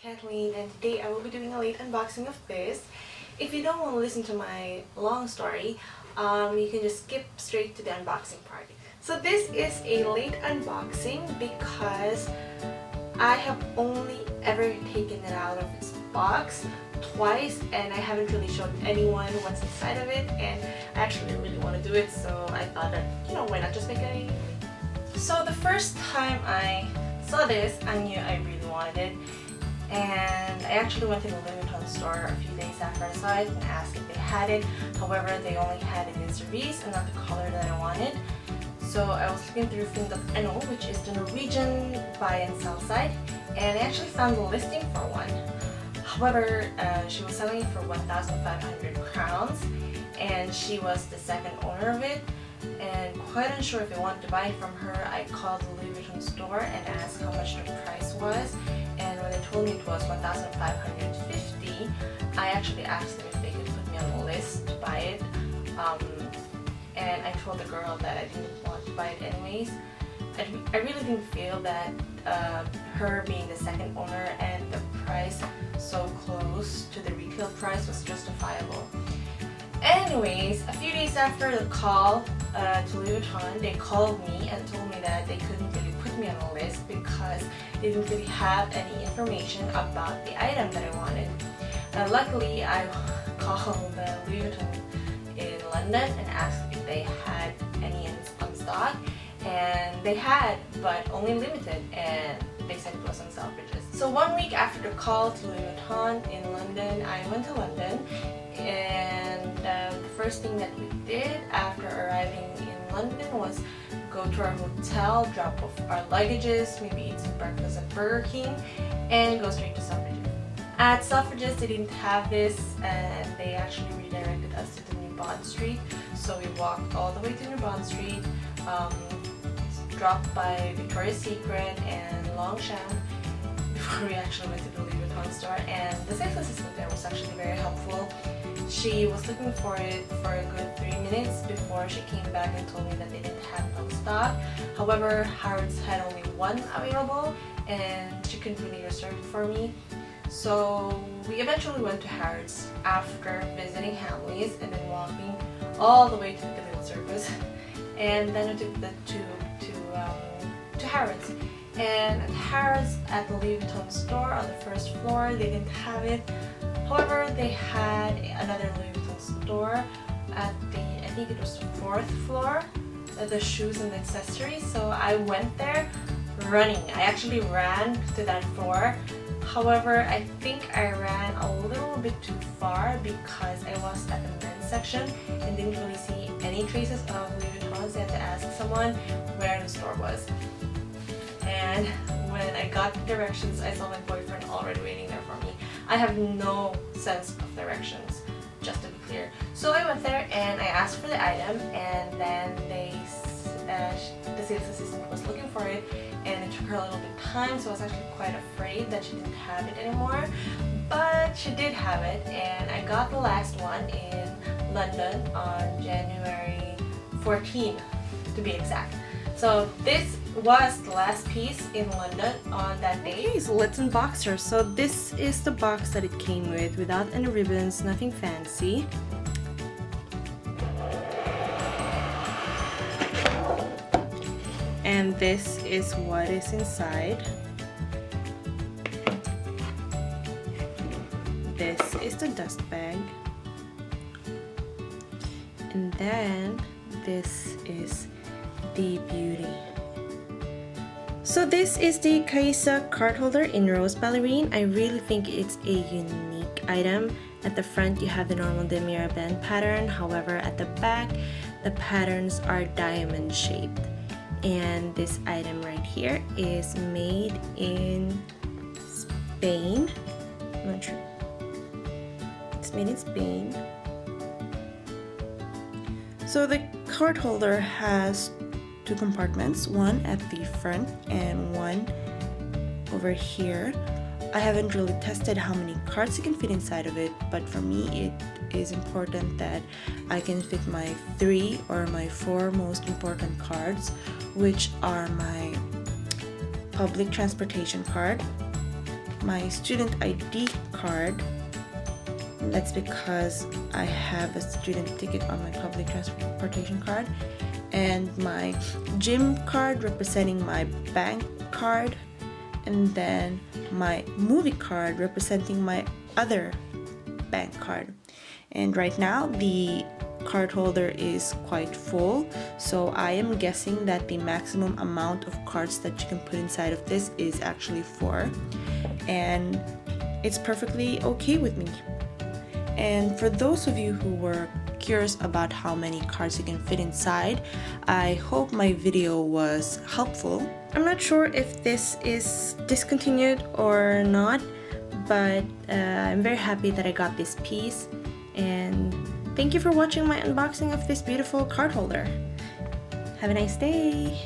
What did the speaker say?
Kathleen, and today I will be doing a late unboxing of this. If you don't want to listen to my long story, you can just skip straight to the unboxing part. So this is a late unboxing because I have only ever taken it out of its box twice and I haven't really shown anyone what's inside of it, and I actually really want to do it, so I thought that, why not just make it. So the first time I saw this, I knew I really wanted it, and I actually went to the Louis Vuitton store a few days after I saw it and asked if they had it. However, they only had it in cerise and not the color that I wanted. So I was looking through Finn.no, which is the Norwegian buy and sell site, and I actually found the listing for one. However, she was selling it for 1,500 crowns, and she was the second owner of it. And quite unsure if I wanted to buy it from her, I called the Louis Vuitton store and asked how much the price was. And when they told me it was 1,550, I actually asked them if they could put me on the list to buy it. And I told the girl that I didn't want to buy it anyways. I really didn't feel that her being the second owner and the price so close to the retail price was justifiable. Anyways, a few days after the call to Louis Vuitton, they called me and told me that they couldn't really put me on the list because they didn't really have any information about the item that I wanted. Luckily, I called Louis Vuitton in London and asked if they had any on stock, and they had, but only limited, and they said it was on Selfridges. So 1 week after the call to Louis Vuitton in London, I went to London, and the first thing that we did after arriving in London was go to our hotel, drop off our luggages, maybe eat some breakfast at Burger King, and go straight to Selfridges. At Selfridges, they didn't have this, and they actually redirected us to the New Bond Street. So we walked all the way to New Bond Street, dropped by Victoria's Secret and Longchamp before we actually went to the Louis Vuitton store, and the sales assistant there was actually very helpful. She was looking for it for a good 3 minutes before she came back and told me that they didn't have it on stock. However, Harrods had only one available and she couldn't really reserve it for me. So we eventually went to Harrods after visiting Hamleys and then walking all the way to the Little Circus, and then we took the tube to Harrods. And at Harrods, at the Louis Vuitton store on the first floor, they didn't have it. However, they had another Louis Vuitton store at I think it was the 4th floor, the shoes and accessories. So I went there running. I actually ran to that floor. However, I think I ran a little bit too far because I was at the men's section and didn't really see any traces of Louis Vuitton, so I had to ask someone where the store was. And when I got the directions, I saw my boyfriend already waiting there for me. I have no sense of directions, just to be clear. So I went there and I asked for the item, and then the sales assistant was looking for it, and it took her a little bit of time, so I was actually quite afraid that she didn't have it anymore. But she did have it, and I got the last one in London on January 14th, to be exact. So this was the last piece in London on that day. Okay, so let's unbox her. So this is the box that it came with, without any ribbons, nothing fancy. And this is what is inside. This is the dust bag. And then this is the beauty. So this is the Caissa card holder in rose ballerine. I really think it's a unique item. At the front you have the normal Demira band pattern, however at the back the patterns are diamond shaped. And this item right here is made in Spain. I'm not sure. It's made in Spain. So the card holder has 2 compartments, one at the front and one over here. I haven't really tested how many cards you can fit inside of it, but for me it is important that I can fit my 3 or my 4 most important cards, which are my public transportation card, my student ID card. That's because I have a student ticket on my public transportation card, and my gym card representing my bank card, and then my movie card representing my other bank card. And right now the card holder is quite full, so I am guessing that the maximum amount of cards that you can put inside of this is actually 4, and it's perfectly okay with me. And for those of you who were curious about how many cards you can fit inside, I hope my video was helpful. I'm not sure if this is discontinued or not, but I'm very happy that I got this piece, and thank you for watching my unboxing of this beautiful card holder. Have a nice day!